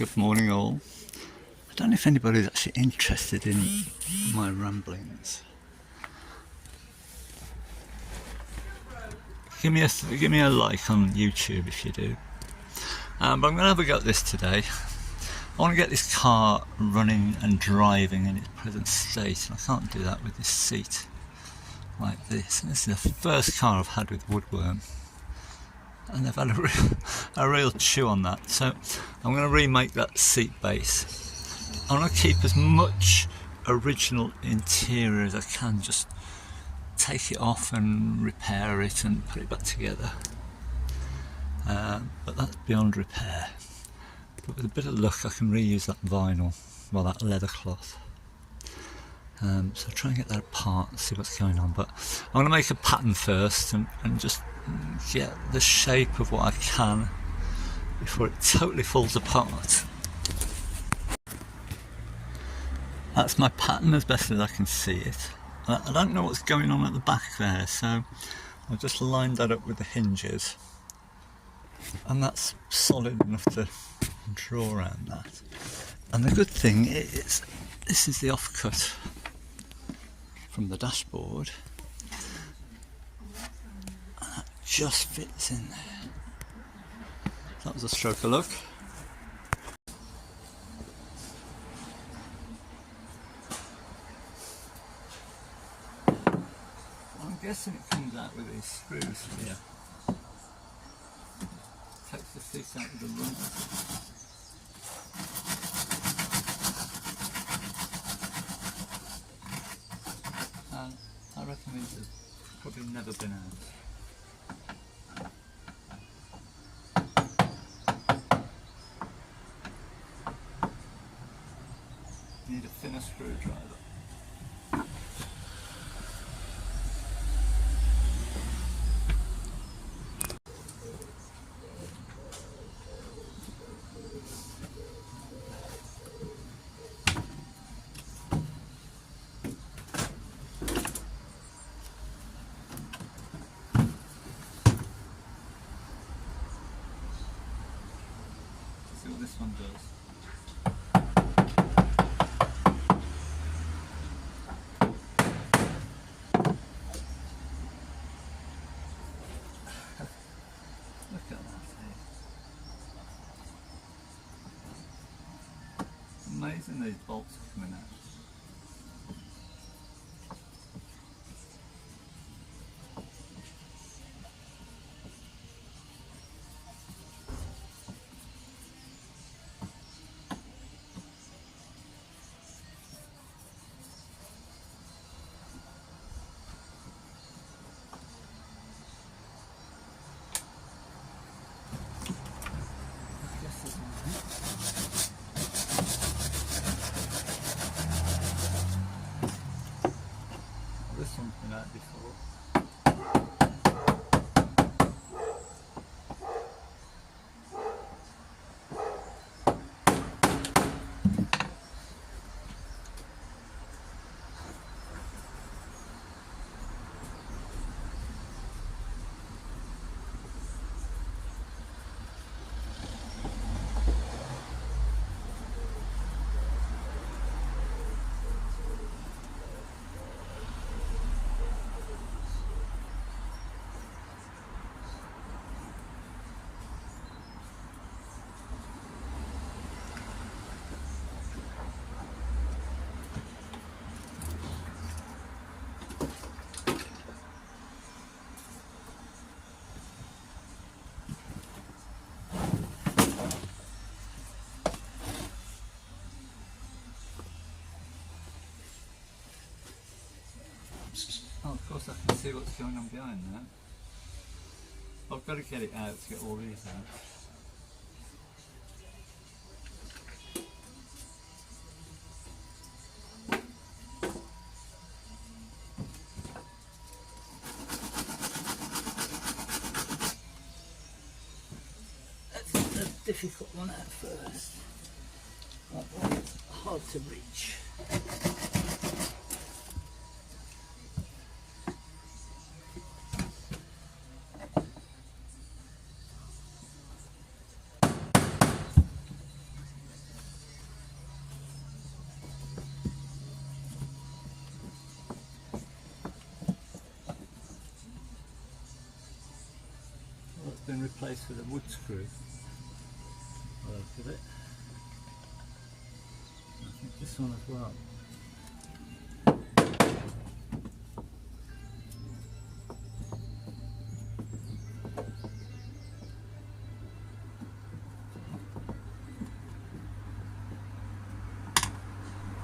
Good morning all. I don't know if anybody's actually interested in my ramblings. Give me a like on YouTube if you do. But I'm going to have a go at this today. I want to get this car running and driving in its present state, and I can't do that with this seat like this. And this is the first car I've had with woodworm, and they've had a real chew on that. So I'm going to remake that seat base. I want to keep as much original interior as I can, just take it off and repair it and put it back together. But that's beyond repair. But with a bit of luck I can reuse that vinyl, well, that leather cloth. So I'll try and get that apart and see what's going on. But I'm going to make a pattern first and just get the shape of what I can before it totally falls apart. That's my pattern as best as I can see it. I don't know what's going on at the back there, so I've just lined that up with the hinges, and that's solid enough to draw around that. And the good thing is, this is the offcut from the dashboard, and that just fits in there. That was a stroke of luck. I'm guessing it comes out with these screws here. Takes the seat out with the run. And I reckon these have probably never been out. Need a thinner screwdriver. See what this one does. Look at that. It's amazing these bolts are coming out. This one's been out before. Oh, of course I can see what's going on behind that. I've got to get it out to get all these out. Let's get the difficult one out first. That one's hard to reach. replaced with a wood screw. By the look of it. I think this one as well.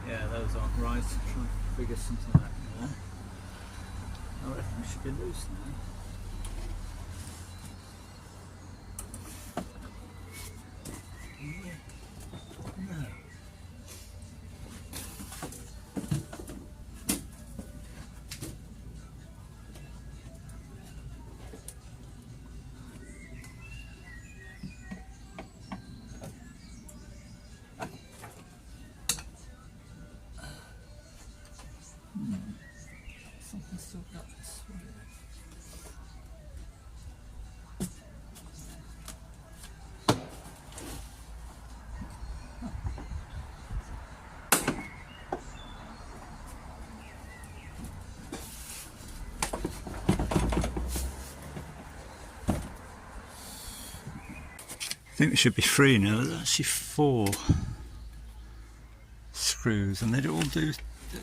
Yeah, those aren't right. I'm trying to figure something out there. I reckon we should be loose now. No. Something still got this way. I think we should be free now. There's actually 4 screws, and they all do.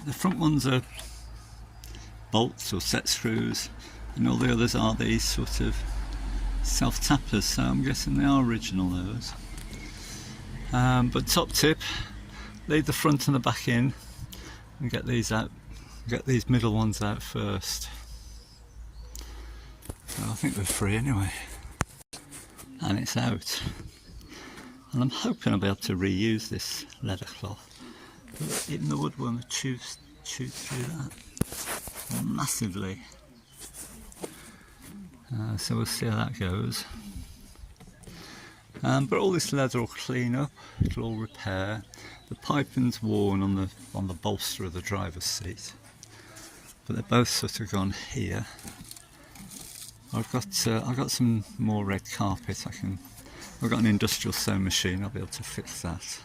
The front ones are bolts or set screws, and all the others are these sort of self-tappers, so I'm guessing they are original, those. But top tip, leave the front and the back in and get these out, get these middle ones out first. So I think we're free anyway, and it's out, and I'm hoping I'll be able to reuse this leather cloth. But even the woodworm chewed through that massively. So we'll see how that goes. But all this leather will clean up, it'll all repair. The piping's worn on the bolster of the driver's seat, but they're both sort of gone here. I've got some more red carpet. I've got an industrial sewing machine. I'll be able to fix that.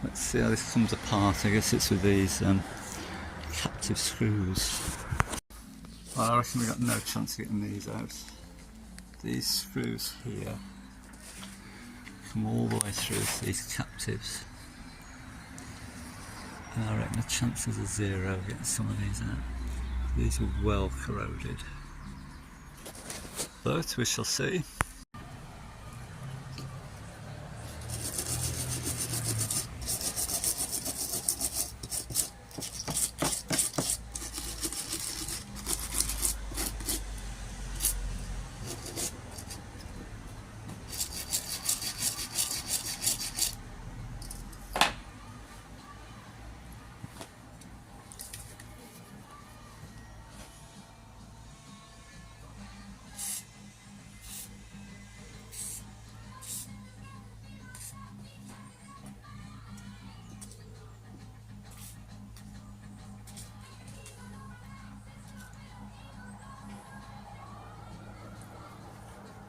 Let's see how this comes apart. I guess it's with these captive screws. Well, I reckon we've got no chance of getting these out. These screws here come all the way through these captives, and I reckon the chances are 0 of getting some of these out. These are well corroded, but we shall see.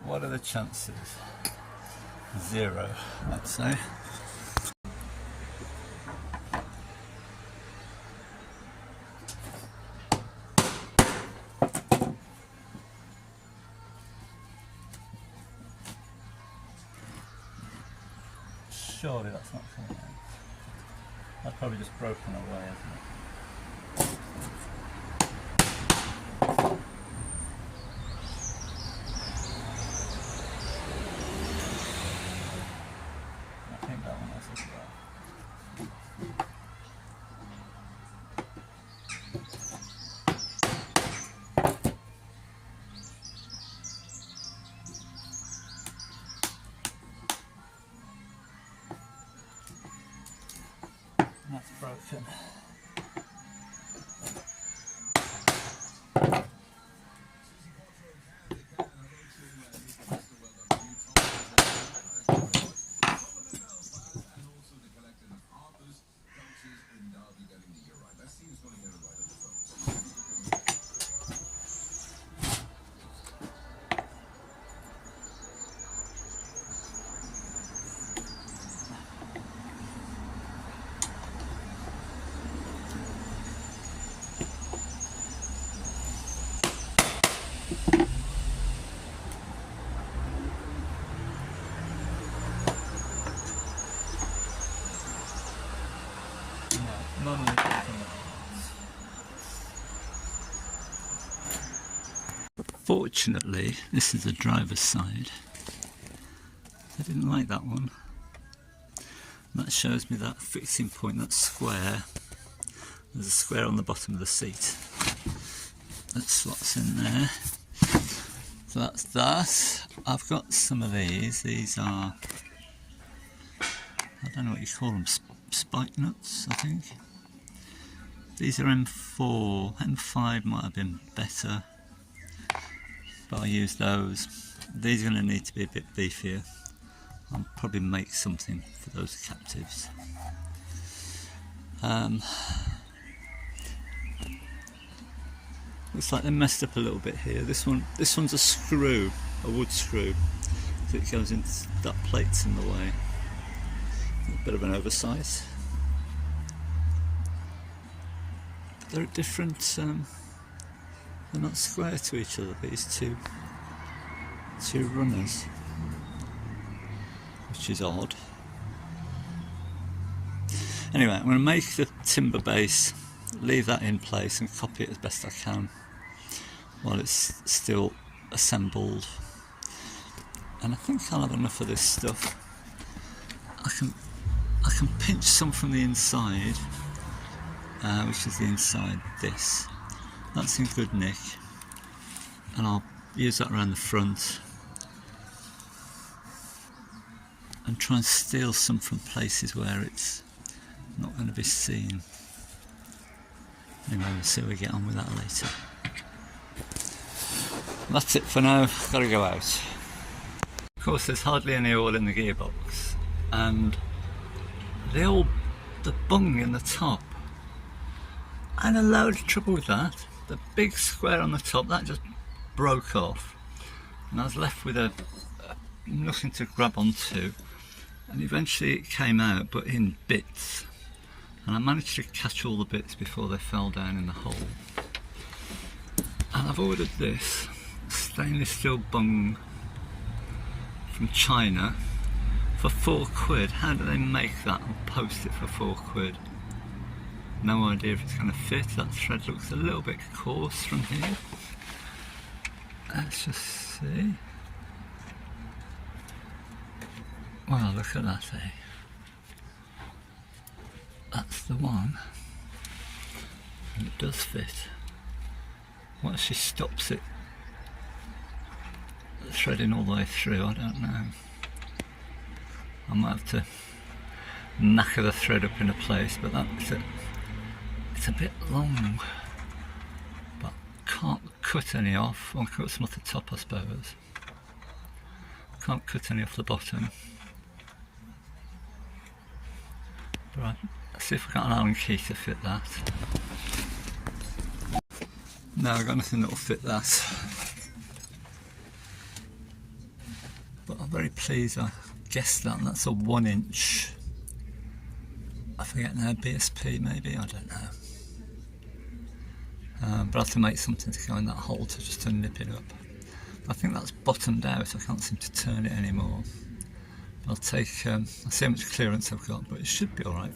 What are the chances? 0, I'd say. Surely that's not coming out. That's probably just broken away, isn't it? That's broken. Unfortunately, this is the driver's side. I didn't like that one. And that shows me that fixing point, that square. There's a square on the bottom of the seat that slots in there. So that's that. I've got some of these. These are, I don't know what you call them, spike nuts, I think. These are M4. M5 might have been better, but I used those. These are going to need to be a bit beefier. I'll probably make something for those captives. Looks like they messed up a little bit here. This one's a screw, a wood screw. So it goes into that plate's in the way. A bit of an oversight. But they're different. They're not square to each other. These two runners, which is odd. Anyway, I'm going to make the timber base, leave that in place and copy it as best I can while it's still assembled. And I think I'll have enough of this stuff. I can pinch some from the inside, which is the inside this. That's in good nick, and I'll use that around the front and try and steal some from places where it's not going to be seen. Anyway, we'll see how we get on with that later. That's it for now, gotta go out. Of course, there's hardly any oil in the gearbox, and the bung in the top, I had a load of trouble with that. The big square on the top, that just broke off, and I was left with nothing to grab onto, and eventually it came out, but in bits, and I managed to catch all the bits before they fell down in the hole. And I've ordered this stainless steel bung from China for £4. How do they make that and post it for £4? No idea if it's going to fit. That thread looks a little bit coarse from here. Let's just see. Well, look at that, eh? That's the one. And it does fit. Once she stops it threading all the way through, I don't know. I might have to knacker the thread up in a place, but it's a bit long. But can't cut any off. I'll cut some off the top, I suppose. Can't cut any off the bottom. Right, let's see if I've got an Allen key to fit that. No, I've got nothing that will fit that. But I'm very pleased I guessed that, and that's a 1 inch. I forget now, BSP maybe, I don't know. But I have to make something to go in that hole to nip it up. I think that's bottomed out, I can't seem to turn it anymore. I'll take, I'll see how much clearance I've got, but it should be alright.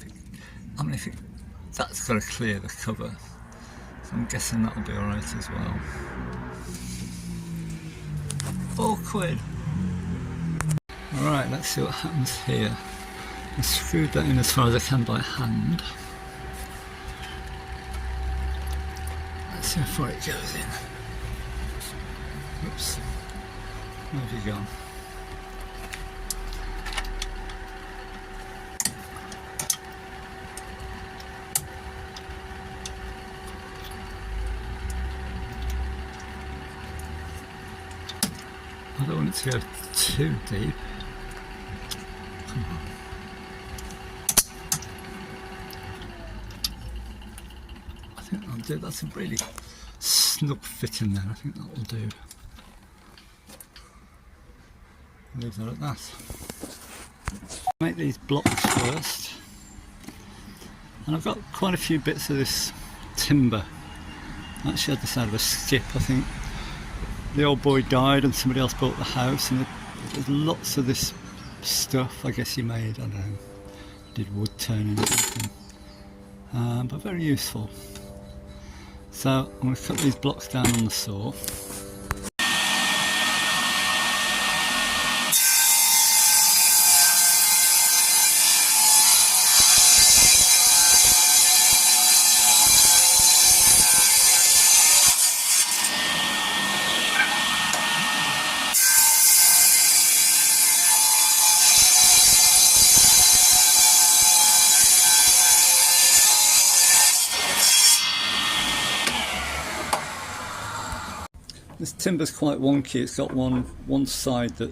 That's got to clear the cover, so I'm guessing that'll be alright as well. £4. Alright, let's see what happens here. I screwed that in as far as I can by hand. Let's see how far it goes in. Oops. Where have you gone? I don't want it to go too deep. Come on. I think that'll do. That's a really snug fit in there. I think that will do. Leave that at that. Make these blocks first. And I've got quite a few bits of this timber. I actually had this out of a skip, I think. The old boy died and somebody else bought the house, and there's lots of this stuff. I guess he made, I don't know, did wood turning or something, but very useful. So I'm going to cut these blocks down on the saw. This timber's quite wonky. It's got one side that,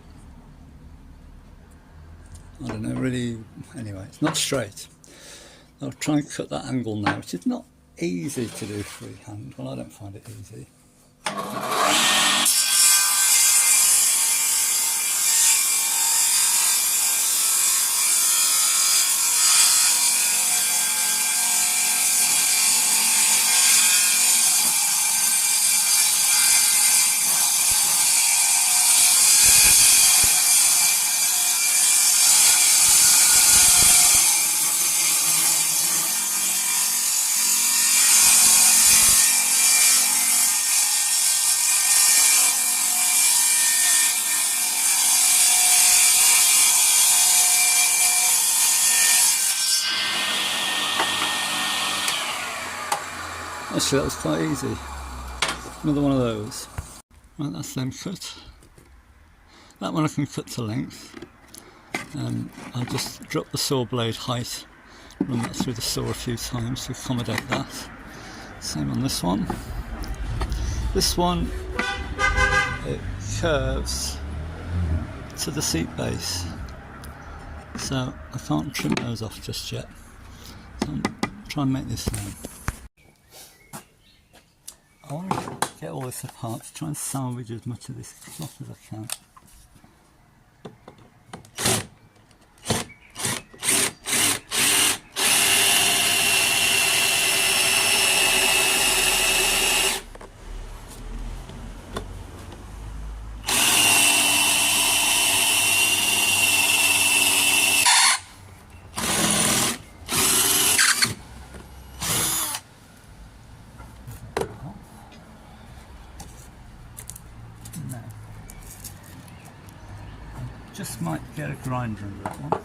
I don't know, really, anyway, it's not straight. I'll try and cut that angle now, which is not easy to do freehand. Well, I don't find it easy. Actually, that was quite easy. Another one of those. Right, that's them cut. That one I can cut to length. I'll just drop the saw blade height, run that through the saw a few times to accommodate that. Same on this one. This one, it curves to the seat base, so I can't trim those off just yet. So I'll try and make this now. I want to get all this apart to try and salvage as much of this cloth as I can. Just might get a grinder under that one.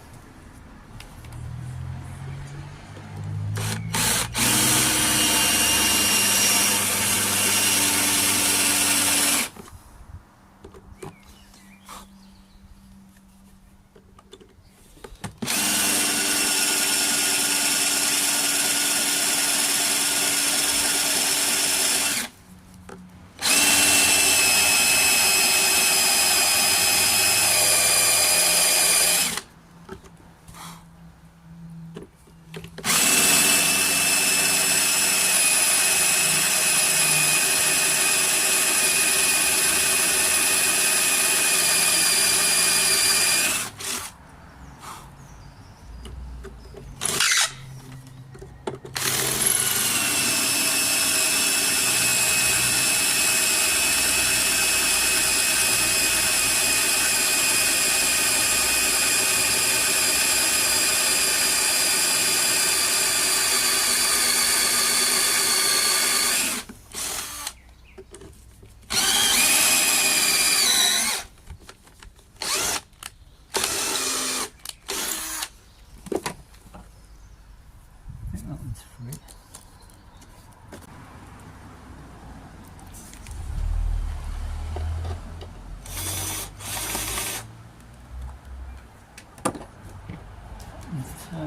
A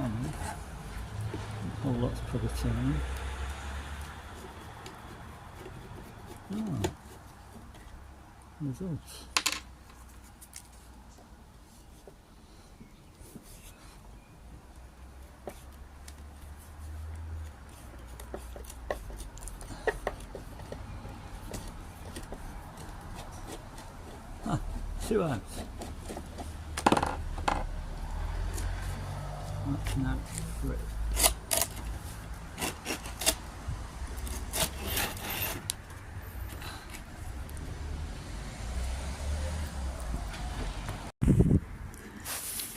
whole lot's put it in. Results. Ah, 2 out. That's now 3.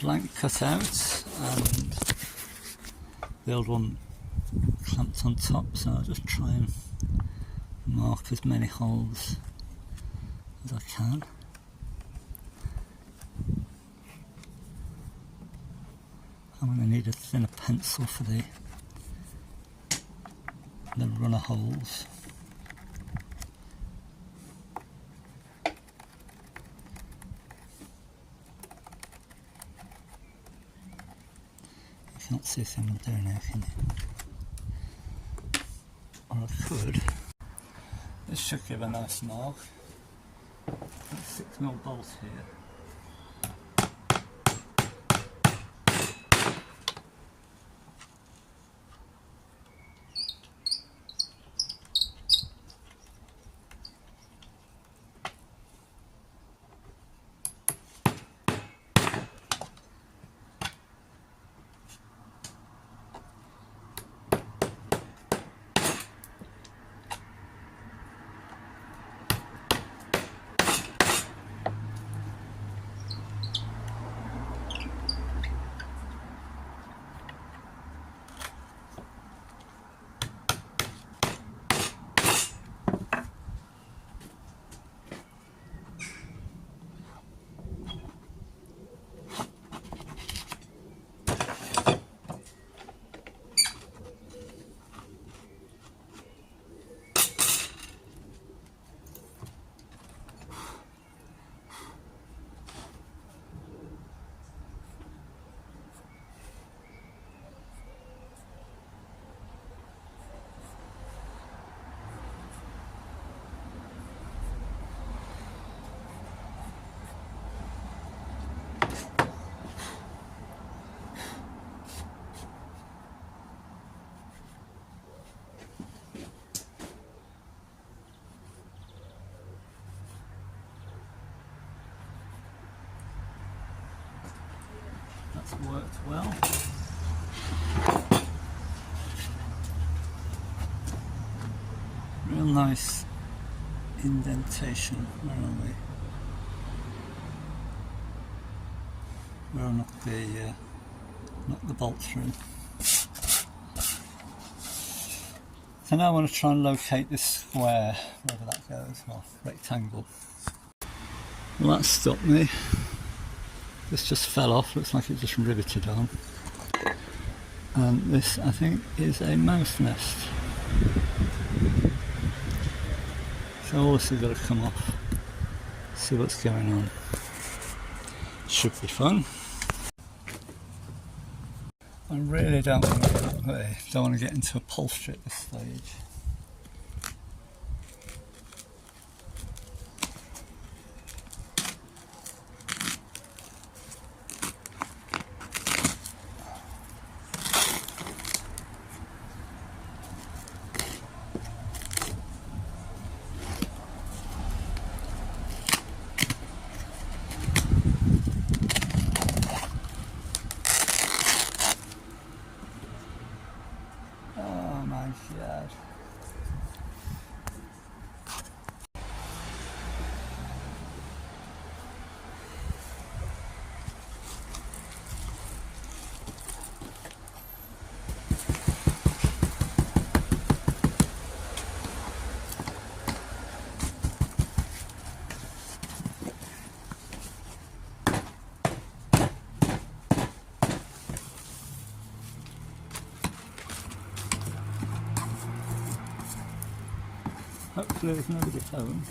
Blank cut-out and the old one clamped on top, so I'll just try and mark as many holes as I can. I'm going to need a thinner pencil for the runner holes. You can't see a thing up there now, can you? Or I could. This should give a nice mark. 6mm bolt here. That's worked well. Real nice indentation. Where are we? Where I knocked the bolt through. So now I want to try and locate this square, wherever that goes, or rectangle. Well, that stopped me. This just fell off, looks like it just riveted on. And this, I think, is a mouse nest. So all this has got to come off. See what's going on. Should be fun. I really don't want to get into upholstery at this stage. Oh my God. Hopefully there's nobody home.